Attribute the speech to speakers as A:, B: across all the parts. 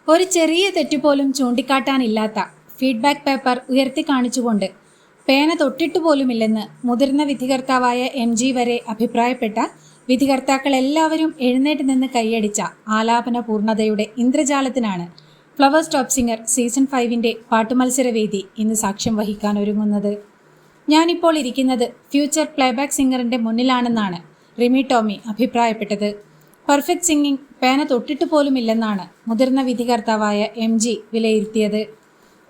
A: ഒരു ചെറിയ തെറ്റുപോലും ചൂണ്ടിക്കാട്ടാനില്ലാത്ത feedback paper ഉയർത്തി കാണിച്ചുകൊണ്ട് പേന തൊട്ടിട്ടുപോലുമില്ലെന്ന് മുതിർന്ന വിധികർത്താവായ MG വരെ അഭിപ്രായപ്പെട്ട വിധികർത്താക്കളെല്ലാവരും എഴുന്നേറ്റ് നിന്ന് കൈയടിച്ച ആലാപന പൂർണ്ണതയുടെ ഇന്ദ്രജാലത്തിനാണ് ഫ്ലവേഴ്സ് ടോപ്പ് സിംഗർ സീസൺ 5 പാട്ടുമത്സരവേദി ഇന്ന് സാക്ഷ്യം വഹിക്കാൻ ഒരുങ്ങുന്നത്. ഞാനിപ്പോൾ ഇരിക്കുന്നത് ഫ്യൂച്ചർ പ്ലേബാക്ക് സിംഗറിൻ്റെ മുന്നിലാണെന്നാണ് റിമി ടോമി അഭിപ്രായപ്പെട്ടത്. പെർഫെക്റ്റ് സിംഗിങ് പേന തൊട്ടിട്ട് പോലുമില്ലെന്നാണ് മുതിർന്ന വിധികർത്താവായ MG വിലയിരുത്തിയത്.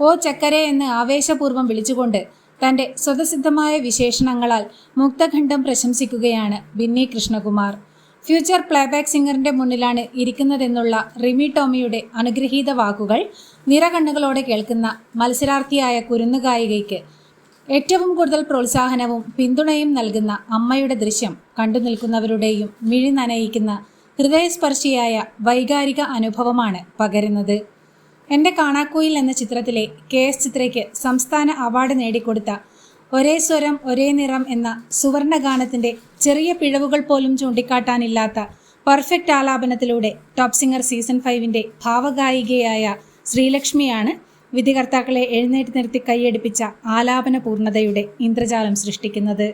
A: ഓ ചക്കരെ എന്ന് ആവേശപൂർവ്വം വിളിച്ചുകൊണ്ട് തൻ്റെ സ്വതസിദ്ധമായ വിശേഷണങ്ങളാൽ മുക്തഖണ്ഡം പ്രശംസിക്കുകയാണ് ബിന്നി കൃഷ്ണകുമാർ. ഫ്യൂച്ചർ പ്ലേബാക്ക് സിംഗറിൻ്റെ മുന്നിലാണ് ഇരിക്കുന്നതെന്നുള്ള റിമി ടോമിയുടെ അനുഗ്രഹീത വാക്കുകൾ നിറകണ്ണുകളോടെ കേൾക്കുന്ന മത്സരാർത്ഥിയായ കുരുന്നുഗായികയ്ക്ക് ഏറ്റവും കൂടുതൽ പ്രോത്സാഹനവും പിന്തുണയും നൽകുന്ന അമ്മയുടെ ദൃശ്യം കണ്ടു നിൽക്കുന്നവരുടെയും മിഴി നനയിക്കുന്ന ഹൃദയസ്പർശിയായ വൈകാരിക അനുഭവമാണ് പകരുന്നത്. എൻ്റെ കാണാക്കുയിൽ എന്ന ചിത്രത്തിലെ KS ചിത്രയ്ക്ക് സംസ്ഥാന അവാർഡ് നേടിക്കൊടുത്ത ഒരേ സ്വരം ഒരേ നിറം എന്ന സുവർണ ഗാനത്തിൻ്റെ ചെറിയ പിഴവുകൾ പോലും ചൂണ്ടിക്കാട്ടാനില്ലാത്ത പെർഫെക്റ്റ് ആലാപനത്തിലൂടെ ടോപ്പ് സിംഗർ സീസൺ 5 ഭാവഗായികയായ ശ്രീലക്ഷ്മിയാണ് വിധികർത്താക്കളെ എഴുന്നേറ്റ് നിർത്തി കൈയടിപ്പിച്ച ആലാപന പൂർണ്ണതയുടെ ഇന്ദ്രജാലം സൃഷ്ടിക്കുന്നത്.